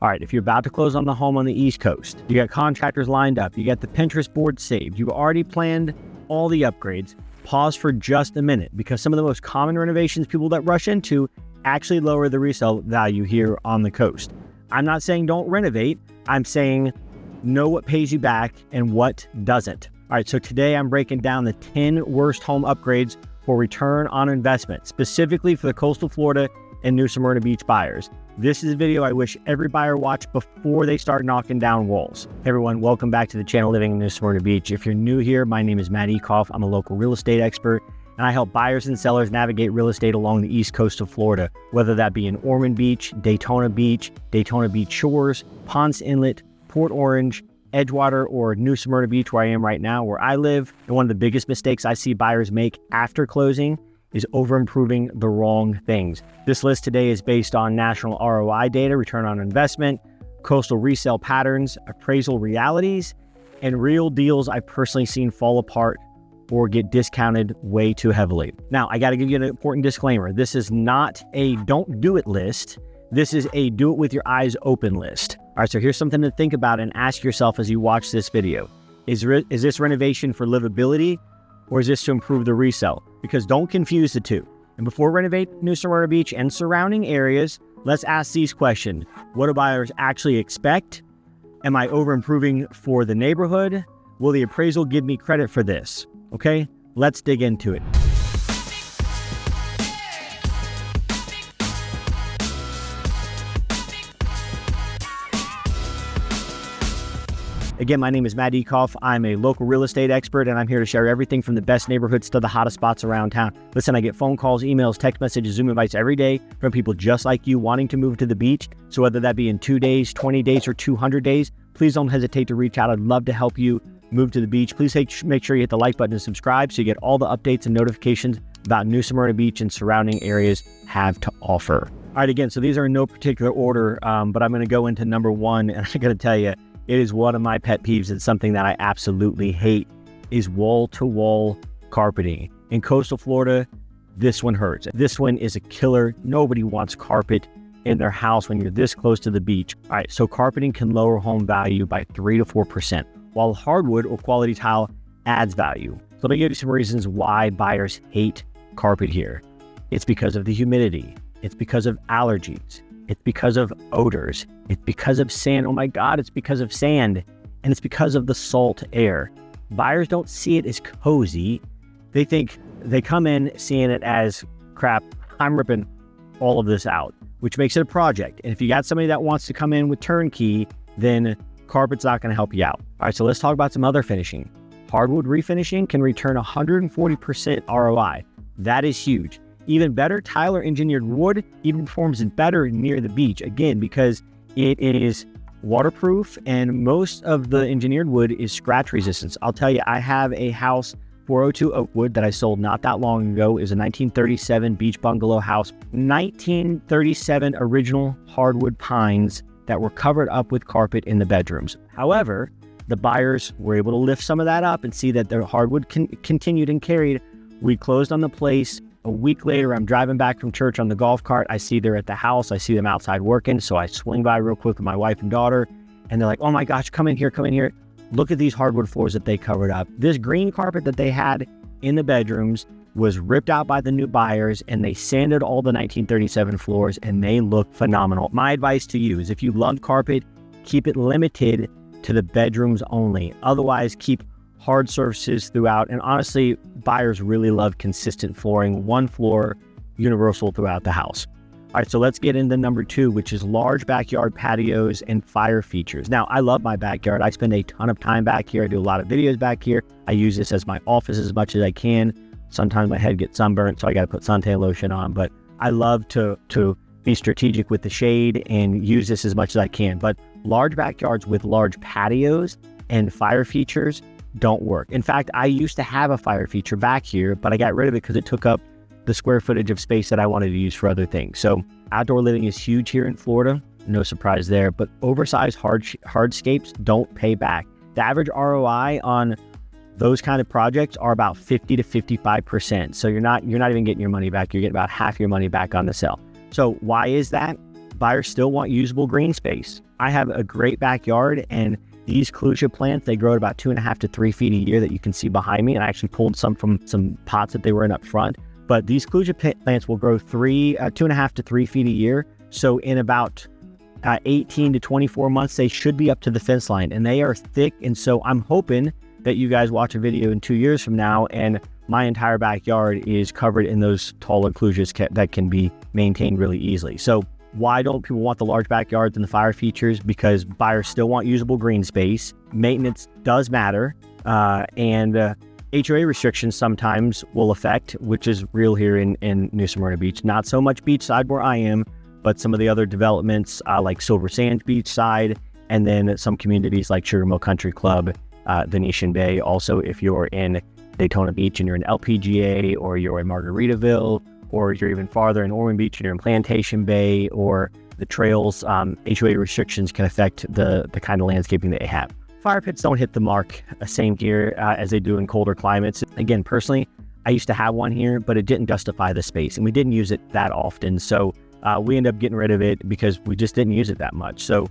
All right, if you're about to close on the home on the East Coast, you got contractors lined up, you got the Pinterest board saved, you've already planned all the upgrades, pause for just a minute, because some of the most common renovations people that rush into actually lower the resale value here on the coast. I'm not saying don't renovate, I'm saying know what pays you back and what doesn't. All right, so today I'm breaking down the 10 worst home upgrades for return on investment, specifically for the coastal Florida and New Smyrna Beach buyers. This is a video I wish every buyer watched before they start knocking down walls. Hey everyone, welcome back to the channel Living in New Smyrna Beach. If you're new here, my name is Matt Ecoff. I'm a local real estate expert, and I help buyers and sellers navigate real estate along the east coast of Florida, whether that be in Ormond Beach, Daytona Beach Shores, Ponce Inlet, Port Orange, Edgewater, or New Smyrna Beach, where I am right now, where I live. And one of the biggest mistakes I see buyers make after closing is over-improving the wrong things. This list today is based on national ROI data, return on investment, coastal resale patterns, appraisal realities, and real deals I've personally seen fall apart or get discounted way too heavily. Now, I gotta give you an important disclaimer. This is not a don't do it list. This is a do it with your eyes open list. All right, so here's something to think about and ask yourself as you watch this video. Is this renovation for livability, or is this to improve the resale? Because don't confuse the two. And before renovating New Smyrna Beach and surrounding areas, let's ask these questions. What do buyers actually expect? Am I over improving for the neighborhood? Will the appraisal give me credit for this? Okay, let's dig into it. Again, my name is Matt Ecoff. I'm a local real estate expert, and I'm here to share everything from the best neighborhoods to the hottest spots around town. Listen, I get phone calls, emails, text messages, Zoom invites every day from people just like you wanting to move to the beach. So whether that be in 2 days, 20 days, or 200 days, please don't hesitate to reach out. I'd love to help you move to the beach. Please make sure you hit the like button and subscribe so you get all the updates and notifications about New Smyrna Beach and surrounding areas have to offer. All right, again, so these are in no particular order, but I'm going to go into number one, and I got to tell you, it is one of my pet peeves. It's something that I absolutely hate, is wall-to-wall carpeting. In coastal Florida, this one hurts. This one is a killer. Nobody wants carpet in their house when you're this close to the beach. All right, so carpeting can lower home value by 3 to 4%, while hardwood or quality tile adds value. So let me give you some reasons why buyers hate carpet here. It's because of the humidity. It's because of allergies. It's because of odors. It's because of sand. Oh my God, it's because of sand. And it's because of the salt air. Buyers don't see it as cozy. They come in seeing it as crap. I'm ripping all of this out, which makes it a project. And if you got somebody that wants to come in with turnkey, then carpet's not going to help you out. All right, so let's talk about some other finishing. Hardwood refinishing can return 140% ROI. That is huge. Even better, tile or engineered wood even performs better near the beach, again, because it is waterproof and most of the engineered wood is scratch resistance. I'll tell you, I have a house, 402 oak wood, that I sold not that long ago. It was a 1937 beach bungalow house, 1937 original hardwood pines that were covered up with carpet in the bedrooms. However, the buyers were able to lift some of that up and see that their hardwood continued and carried. We closed on the place. A week later, I'm driving back from church on the golf cart. I see they're at the house. I see them outside working. So I swing by real quick with my wife and daughter, and they're like, oh my gosh, come in here, come in here. Look at these hardwood floors that they covered up. This green carpet that they had in the bedrooms was ripped out by the new buyers, and they sanded all the 1937 floors, and they look phenomenal. My advice to you is if you love carpet, keep it limited to the bedrooms only. Otherwise, keep hard surfaces throughout. And honestly, buyers really love consistent flooring, one floor, universal throughout the house. All right, so let's get into number two, which is large backyard patios and fire features. Now, I love my backyard. I spend a ton of time back here. I do a lot of videos back here. I use this as my office as much as I can. Sometimes my head gets sunburnt, so I got to put suntan lotion on, but I love to be strategic with the shade and use this as much as I can. But large backyards with large patios and fire features don't work. In fact, I used to have a fire feature back here, but I got rid of it because it took up the square footage of space that I wanted to use for other things. So outdoor living is huge here in Florida. No surprise there, but oversized hardscapes don't pay back. The average ROI on those kind of projects are about 50 to 55%. So you're not even getting your money back. You're getting about half your money back on the sale. So why is that? buyers still want usable green space. I have a great backyard, and these Clusia plants, they grow at about 2.5 to 3 feet a year that you can see behind me. And I actually pulled some from some pots that they were in up front. But these Clusia plants will grow 2.5 to 3 feet a year. So in about 18 to 24 months, they should be up to the fence line, and they are thick. And so I'm hoping that you guys watch a video in 2 years from now and my entire backyard is covered in those taller Clusias that can be maintained really easily. So why don't people want the large backyards and the fire features? Because buyers still want usable green space. Maintenance does matter, and HOA restrictions sometimes will affect, which is real here in New Smyrna Beach. Not so much beachside where I am, but some of the other developments like Silver Sands Beachside, and then some communities like Sugar Mill Country Club, Venetian Bay. Also, if you're in Daytona Beach and you're in LPGA, or you're in Margaritaville, or you're even farther in Ormond Beach and you're in Plantation Bay or the trails, HOA restrictions can affect the kind of landscaping that they have. Fire pits don't hit the mark same here as they do in colder climates. Again, personally, I used to have one here, but it didn't justify the space, and we didn't use it that often. So we ended up getting rid of it because we just didn't use it that much. So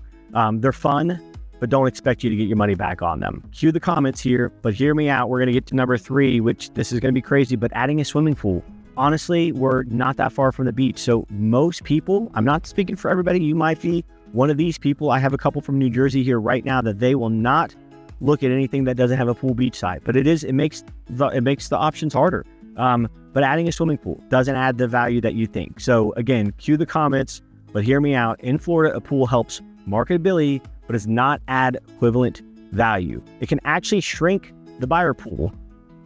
they're fun, but don't expect you to get your money back on them. Cue the comments here, but hear me out. We're going to get to number 3, which this is going to be crazy, but adding a swimming pool. Honestly, we're not that far from the beach. So most people, I'm not speaking for everybody, you might be one of these people. I have a couple from New Jersey here right now that they will not look at anything that doesn't have a pool beachside, but it makes the options harder. But adding a swimming pool doesn't add the value that you think. So again, cue the comments, but hear me out. In Florida, a pool helps marketability, but does not add equivalent value. It can actually shrink the buyer pool,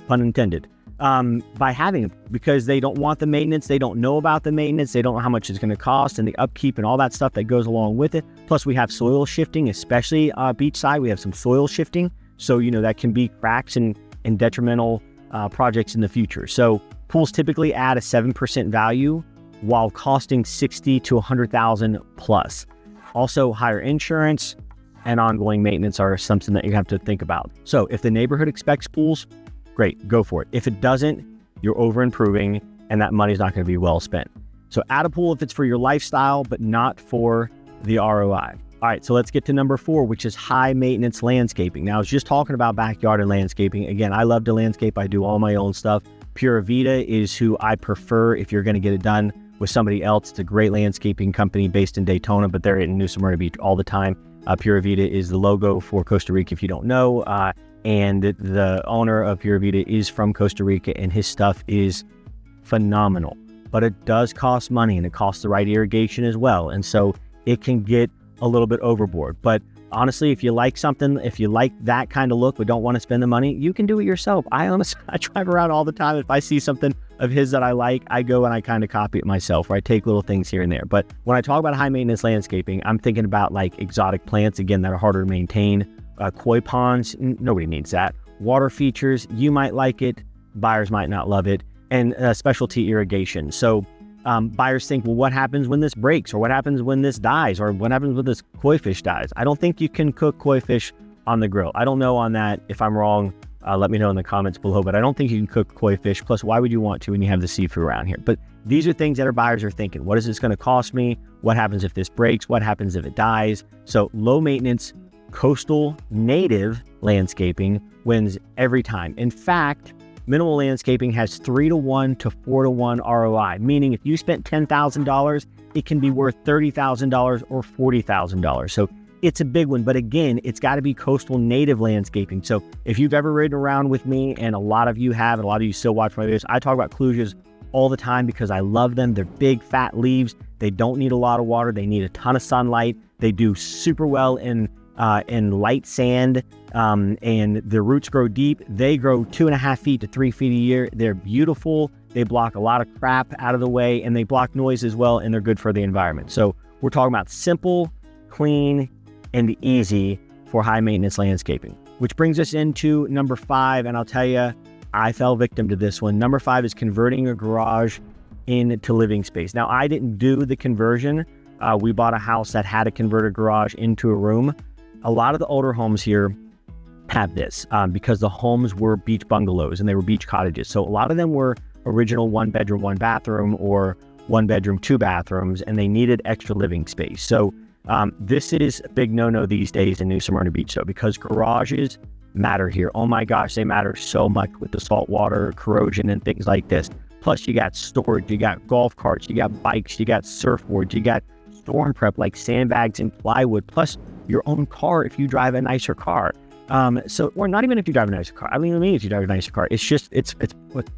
pun intended, by having it, because they don't want the maintenance. They don't know about the maintenance. They don't know how much it's going to cost and the upkeep and all that stuff that goes along with it. Plus we have soil shifting, especially beachside. We have some soil shifting. So, that can be cracks and detrimental projects in the future. So pools typically add a 7% value while costing $60,000 to $100,000 plus. Also, higher insurance and ongoing maintenance are something that you have to think about. So if the neighborhood expects pools, great, go for it. If it doesn't, you're over improving and that money's not going to be well spent. So add a pool if it's for your lifestyle, but not for the ROI. All right, so let's get to number 4, which is high maintenance landscaping. Now, I was just talking about backyard and landscaping. Again, I love to landscape. I do all my own stuff. Pura Vida is who I prefer if you're going to get it done with somebody else. It's a great landscaping company based in Daytona, but they're in New Smyrna Beach all the time. Pura Vida is the logo for Costa Rica, if you don't know. And the owner of Pura Vida is from Costa Rica, and his stuff is phenomenal. But it does cost money, and it costs the right irrigation as well. And so it can get a little bit overboard. But honestly, if you like something, if you like that kind of look but don't want to spend the money, you can do it yourself. I drive around all the time. If I see something of his that I like, I go and I kind of copy it myself, or I take little things here and there. But when I talk about high maintenance landscaping, I'm thinking about like exotic plants, again, that are harder to maintain. Koi ponds, nobody needs that. Water features, you might like it, buyers might not love it. And specialty irrigation. So buyers think, well, what happens when this breaks, or what happens when this dies, or what happens when this koi fish dies? I don't think you can cook koi fish on the grill. I don't know on that. If I'm wrong, let me know in the comments below, but I don't think you can cook koi fish. Plus, why would you want to when you have the seafood around here? But these are things that our buyers are thinking. What is this going to cost me? What happens if this breaks? What happens if it dies? So low maintenance, coastal native landscaping wins every time. In fact, minimal landscaping has 3-to-1 to 4-to-1 ROI, meaning if you spent $10,000, it can be worth $30,000 or $40,000. So it's a big one. But again, it's got to be coastal native landscaping. So if you've ever ridden around with me, and a lot of you have, and a lot of you still watch my videos, I talk about Clusias all the time because I love them. They're big, fat leaves. They don't need a lot of water. They need a ton of sunlight. They do super well in light sand, and their roots grow deep. They grow 2.5 feet to 3 feet a year. They're beautiful. They block a lot of crap out of the way, and they block noise as well, and they're good for the environment. So we're talking about simple, clean, and easy for high maintenance landscaping, which brings us into number 5. And I'll tell you, I fell victim to this one. Number 5 is converting a garage into living space. Now, I didn't do the conversion. We bought a house that had a converted garage into a room. A lot of the older homes here have this because the homes were beach bungalows and they were beach cottages. So a lot of them were original 1-bedroom, 1-bathroom, or 1 bedroom, 2 bathrooms, and they needed extra living space. So this is a big no-no these days in New Smyrna Beach, though, because garages matter here. Oh my gosh, they matter so much with the salt water, corrosion, and things like this. Plus, you got storage, you got golf carts, you got bikes, you got surfboards, you got storm prep like sandbags and plywood, plus your own car if you drive a nicer car. Or not even if you drive a nicer car. I mean, if you drive a nicer car, it's just, it's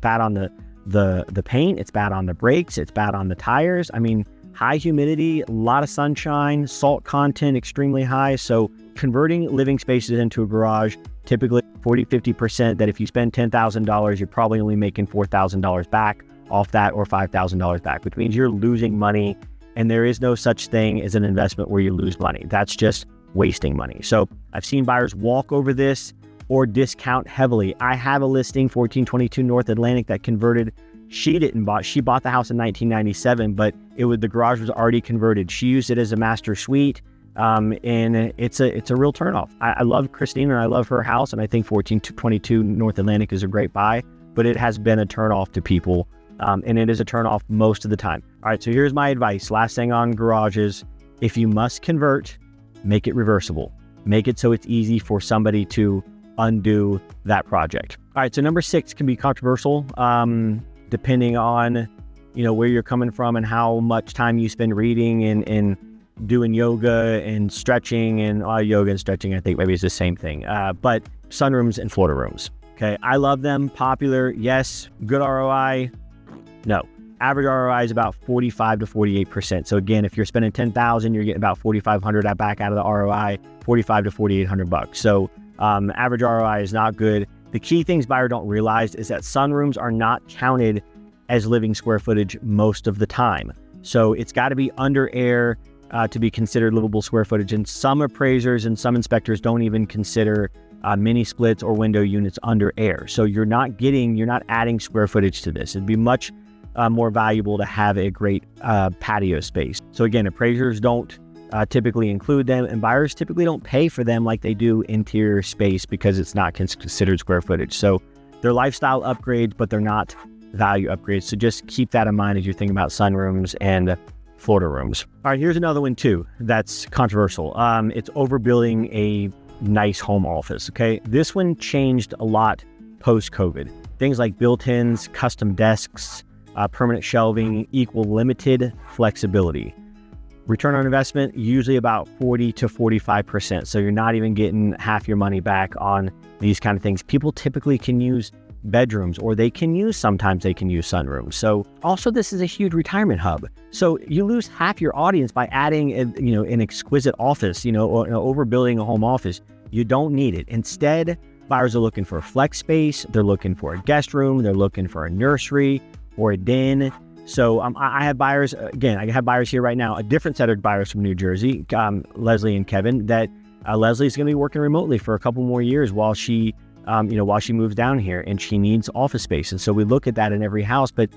bad on the paint, it's bad on the brakes, it's bad on the tires. I mean, high humidity, a lot of sunshine, salt content extremely high. So converting living spaces into a garage, typically 40-50%, that if you spend $10,000, you're probably only making $4,000 back off that, or $5,000 back, which means you're losing money. And there is no such thing as an investment where you lose money. That's just wasting money. So I've seen buyers walk over this or discount heavily. I have a listing, 1422 North Atlantic, that converted. She bought the house in 1997, but the garage was already converted. She used it as a master suite, and it's a real turnoff. I love Christine and I love her house, and I think 1422 North Atlantic is a great buy, but it has been a turnoff to people, and it is a turnoff most of the time. All right, so here's my advice. Last thing on garages: if you must convert, make it reversible. Make it so it's easy for somebody to undo that project. All right, so number 6 can be controversial, depending on where you're coming from and how much time you spend reading and doing yoga and stretching. And yoga and stretching, I think maybe is the same thing. But sunrooms and floater rooms. Okay, I love them. Popular, yes. Good ROI, no. Average ROI is about 45 to 48%. So again, if you're spending $10,000, you're getting about $4,500 back out of the ROI, 45 to 4,800 bucks. So average ROI is not good. The key things buyers don't realize is that sunrooms are not counted as living square footage most of the time. So it's got to be under air to be considered livable square footage. And some appraisers and some inspectors don't even consider mini splits or window units under air. So you're not adding square footage to this. It'd be much more valuable to have a great patio space. So again, appraisers don't typically include them, and buyers typically don't pay for them like they do interior space because it's not considered square footage. So they're lifestyle upgrades, but they're not value upgrades. So just keep that in mind as you're thinking about sunrooms and floater rooms. All right, here's another one too that's controversial. It's overbuilding a nice home office. Okay, this one changed a lot post-COVID. Things like built-ins, custom desks, permanent shelving equal limited flexibility. Return on investment, usually about 40 to 45%. So you're not even getting half your money back on these kind of things. People typically can use bedrooms, or sometimes they can use sunrooms. So also this is a huge retirement hub. So you lose half your audience by adding an exquisite office, or overbuilding a home office. You don't need it. Instead, buyers are looking for a flex space. They're looking for a guest room. They're looking for a nursery or a den. So I have buyers, again, I have buyers here right now, a different set of buyers from New Jersey, Leslie and Kevin, that Leslie's going to be working remotely for a couple more years while she moves down here, and she needs office space. And so we look at that in every house, but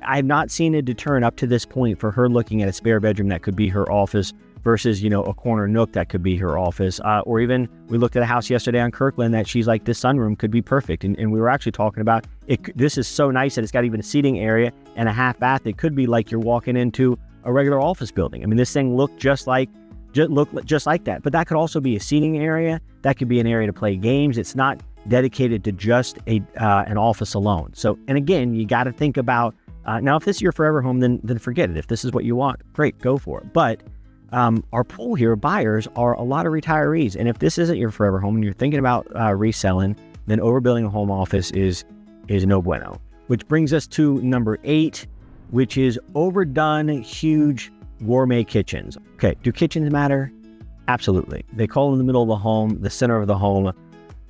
I have not seen a deterrent up to this point for her looking at a spare bedroom that could be her office versus, a corner nook that could be her office. Or even we looked at a house yesterday on Kirkland that she's like, this sunroom could be perfect. And we were actually talking about it. This is so nice that it's got even a seating area and a half bath. It could be like you're walking into a regular office building. I mean, this thing looked just like that, but that could also be a seating area. That could be an area to play games. It's not dedicated to just an office alone. So, and again, you got to think about, now if this is your forever home, then forget it. If this is what you want, great, go for it. But our pool here, buyers are a lot of retirees. And if this isn't your forever home and you're thinking about reselling, then overbuilding a home office is no bueno. Which brings us to number 8, which is overdone huge gourmet kitchens. Okay, do kitchens matter? Absolutely. They call in the middle of the home, the center of the home,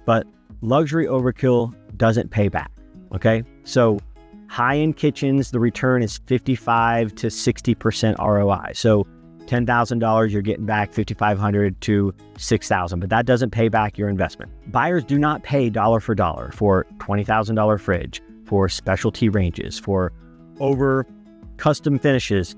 but luxury overkill doesn't pay back. Okay, so high-end kitchens, the return is 55 to 60% ROI. So $10,000, you're getting back $5,500 to $6,000, but that doesn't pay back your investment. Buyers do not pay dollar for dollar for $20,000 fridge, for specialty ranges, for over custom finishes.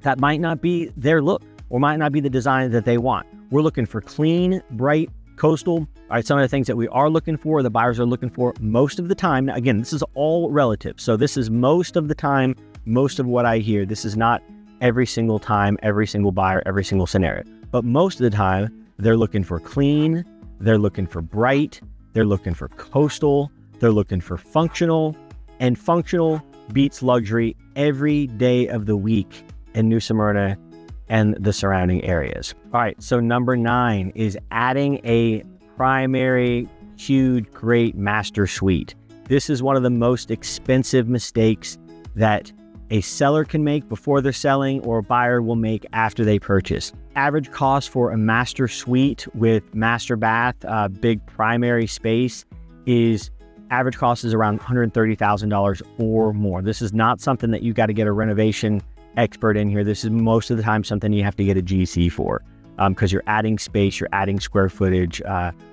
That might not be their look or might not be the design that they want. We're looking for clean, bright, coastal. All right, some of the things that we are looking for, the buyers are looking for most of the time. Now, again, this is all relative. So this is most of the time most of what I hear, this is not every single time, every single buyer, every single scenario, but most of the time they're looking for clean, they're looking for bright, they're looking for coastal, they're looking for functional, and functional beats luxury every day of the week in New Smyrna and the surrounding areas. All right, so number 9 is adding a primary, huge, great master suite. This is one of the most expensive mistakes that a seller can make before they're selling or a buyer will make after they purchase. Average cost for a master suite with master bath, big primary space is average cost is around $130,000 or more. This is not something that you got to get a renovation expert in here. This is most of the time something you have to get a GC for because you're adding space, you're adding square footage,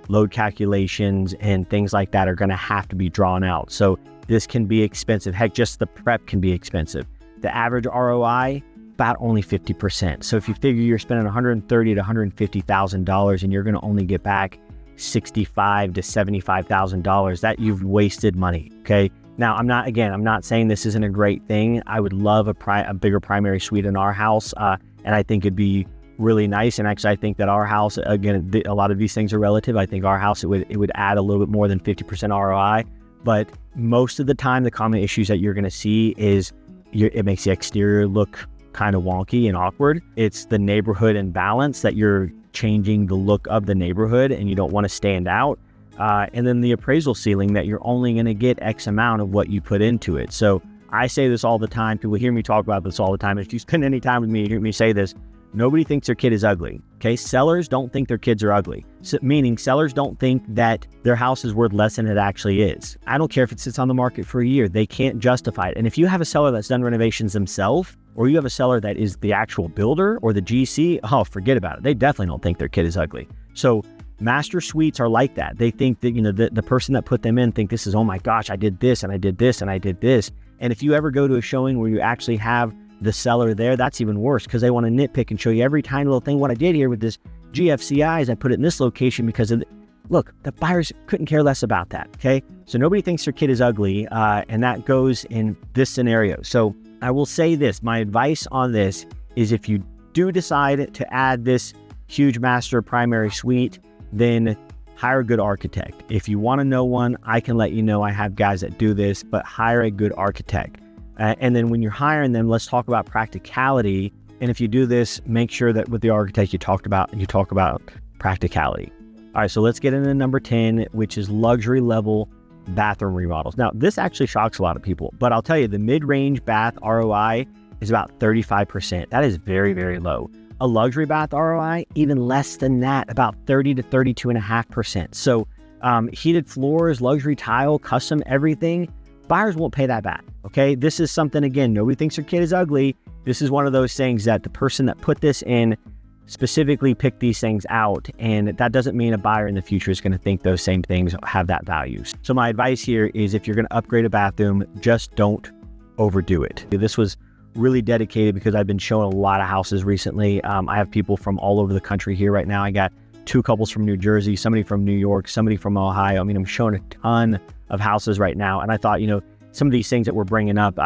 load calculations, and things like that are going to have to be drawn out. So this can be expensive. Heck, just the prep can be expensive. The average ROI, about only 50%. So if you figure you're spending $130,000 to $150,000 and you're going to only get back $65,000 to $75,000, that you've wasted money. Okay. Now, I'm not saying this isn't a great thing. I would love a bigger primary suite in our house. And I think it'd be really nice. And actually, I think that our house, again, a lot of these things are relative. I think our house, it would add a little bit more than 50% ROI. But most of the time, the common issues that you're going to see is it makes the exterior look kind of wonky and awkward. It's the neighborhood and balance that you're changing the look of the neighborhood and you don't want to stand out. And then the appraisal ceiling that you're only going to get X amount of what you put into it. So I say this all the time. People hear me talk about this all the time. If you spend any time with me, you hear me say this. Nobody thinks their kid is ugly. Okay. Sellers don't think their kids are ugly. So, meaning sellers don't think that their house is worth less than it actually is. I don't care if it sits on the market for a year. They can't justify it. And if you have a seller that's done renovations themselves, or you have a seller that is the actual builder or the GC, oh, forget about it. They definitely don't think their kid is ugly. So master suites are like that. They think that, the person that put them in think this is, oh my gosh, I did this and I did this and I did this. And if you ever go to a showing where you actually have the seller there, that's even worse because they want to nitpick and show you every tiny little thing. What I did here with this GFCI is I put it in this location because of look, the buyers couldn't care less about that. Okay. So nobody thinks their kid is ugly. And that goes in this scenario. So I will say this, my advice on this is if you do decide to add this huge master primary suite, then hire a good architect. If you want to know one, I can let you know. I have guys that do this, but hire a good architect. And then when you're hiring them, let's talk about practicality. And if you do this, make sure that with the architect you talk about practicality. All right, so let's get into number 10, which is luxury level bathroom remodels. Now, this actually shocks a lot of people, but I'll tell you, the mid-range bath ROI is about 35%. That is very, very low. A luxury bath ROI, even less than that, about 30 to 32.5%. So heated floors, luxury tile, custom everything, buyers won't pay that back, okay? This is something, again, nobody thinks their kid is ugly. This is one of those things that the person that put this in specifically picked these things out, and that doesn't mean a buyer in the future is going to think those same things have that value. So my advice here is if you're going to upgrade a bathroom, just don't overdo it. This was really dedicated because I've been showing a lot of houses recently. I have people from all over the country here right now. I got 2 couples from New Jersey, somebody from New York, somebody from Ohio. I mean, I'm showing a ton of houses right now. And I thought, some of these things that we're bringing up,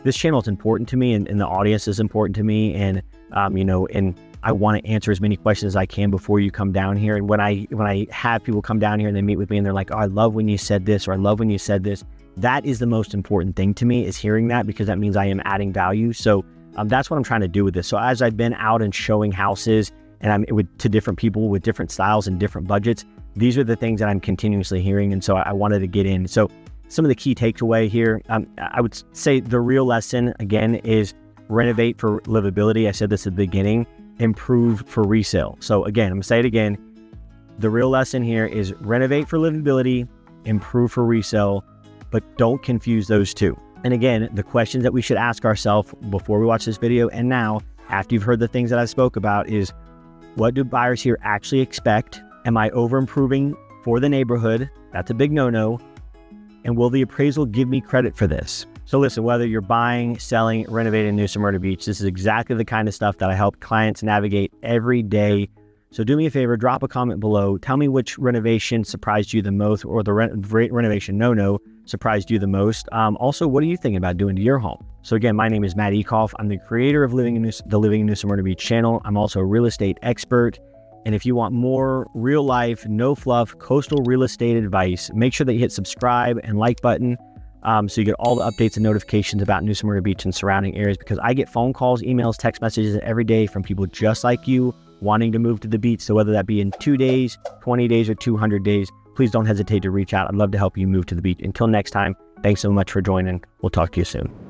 this channel is important to me and the audience is important to me. And, and I want to answer as many questions as I can before you come down here. And when I have people come down here and they meet with me and they're like, oh, I love when you said this, or I love when you said this. That is the most important thing to me, is hearing that, because that means I am adding value. So that's what I'm trying to do with this. So as I've been out and showing houses and to different people with different styles and different budgets, these are the things that I'm continuously hearing. And so I wanted to get in. So some of the key takeaway here, I would say the real lesson again is renovate for livability. I said this at the beginning, improve for resale. So again, I'm gonna say it again. The real lesson here is renovate for livability, improve for resale, but don't confuse those two. And again, the questions that we should ask ourselves before we watch this video and now, after you've heard the things that I spoke about, is what do buyers here actually expect? Am I over improving for the neighborhood? That's a big no-no. And will the appraisal give me credit for this? So listen, whether you're buying, selling, renovating New Smyrna Beach, this is exactly the kind of stuff that I help clients navigate every day. So do me a favor, drop a comment below. Tell me which renovation surprised you the most, or the renovation no-no surprised you the most? Also, what are you thinking about doing to your home? So again, my name is Matt Ekoff. I'm the creator of the Living in New Smyrna Beach channel. I'm also a real estate expert. And if you want more real life, no fluff, coastal real estate advice, make sure that you hit subscribe and like button so you get all the updates and notifications about New Smyrna Beach and surrounding areas, because I get phone calls, emails, text messages every day from people just like you wanting to move to the beach. So whether that be in 2 days, 20 days, or 200 days, please don't hesitate to reach out. I'd love to help you move to the beach. Until next time, thanks so much for joining. We'll talk to you soon.